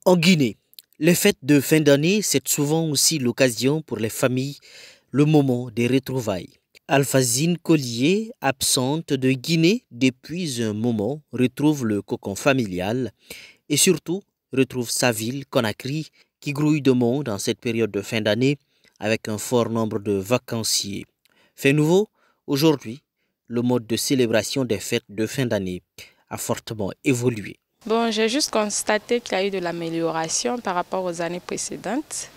En Guinée, les fêtes de fin d'année, c'est souvent aussi l'occasion pour les familles, le moment des retrouvailles. Alphazine Collier, absente de Guinée depuis un moment, retrouve le cocon familial et surtout retrouve sa ville, Conakry, qui grouille de monde en cette période de fin d'année avec un fort nombre de vacanciers. Fait nouveau, aujourd'hui, le mode de célébration des fêtes de fin d'année a fortement évolué. Bon, j'ai juste constaté qu'il y a eu de l'amélioration par rapport aux années précédentes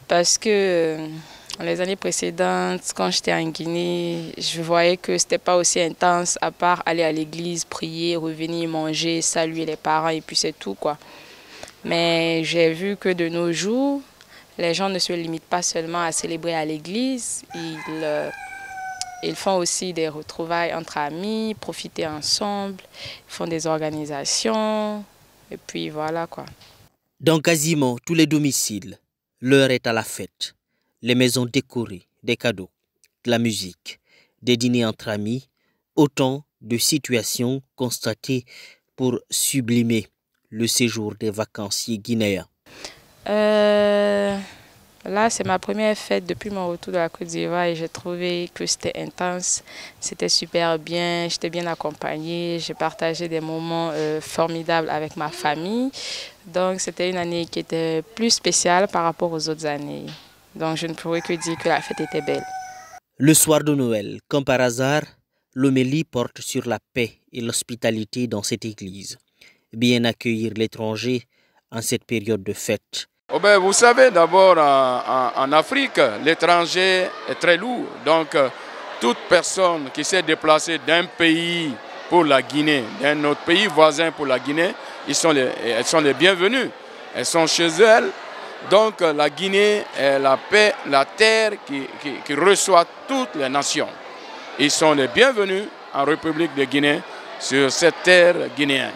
parce que les années précédentes, quand j'étais en Guinée, je voyais que c'était pas aussi intense à part aller à l'église, prier, revenir manger, saluer les parents et puis c'est tout quoi. Mais j'ai vu que de nos jours, les gens ne se limitent pas seulement à célébrer à l'église, ils font aussi des retrouvailles entre amis, profiter ensemble, ils font des organisations, et puis voilà quoi. Dans quasiment tous les domiciles, l'heure est à la fête. Les maisons décorées, des cadeaux, de la musique, des dîners entre amis, autant de situations constatées pour sublimer le séjour des vacanciers guinéens. Là, c'est ma première fête depuis mon retour de la Côte d'Ivoire et j'ai trouvé que c'était intense, c'était super bien, j'étais bien accompagnée, j'ai partagé des moments formidables avec ma famille. Donc, c'était une année qui était plus spéciale par rapport aux autres années. Donc, je ne pourrais que dire que la fête était belle. Le soir de Noël, comme par hasard, l'homélie porte sur la paix et l'hospitalité dans cette église. Bien accueillir l'étranger en cette période de fête. Oh ben, vous savez, d'abord en Afrique, l'étranger est très lourd. Donc, toute personne qui s'est déplacée d'un pays pour la Guinée, d'un autre pays voisin pour la Guinée, elles sont les bienvenues. Elles sont chez elles. Donc, la Guinée est la paix, la terre qui reçoit toutes les nations. Ils sont les bienvenus en République de Guinée sur cette terre guinéenne.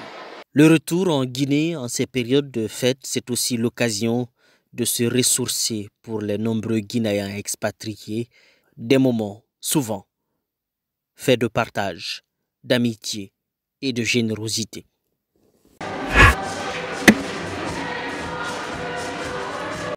Le retour en Guinée en ces périodes de fête, c'est aussi l'occasion de se ressourcer pour les nombreux Guinéens expatriés, des moments souvent faits de partage, d'amitié et de générosité.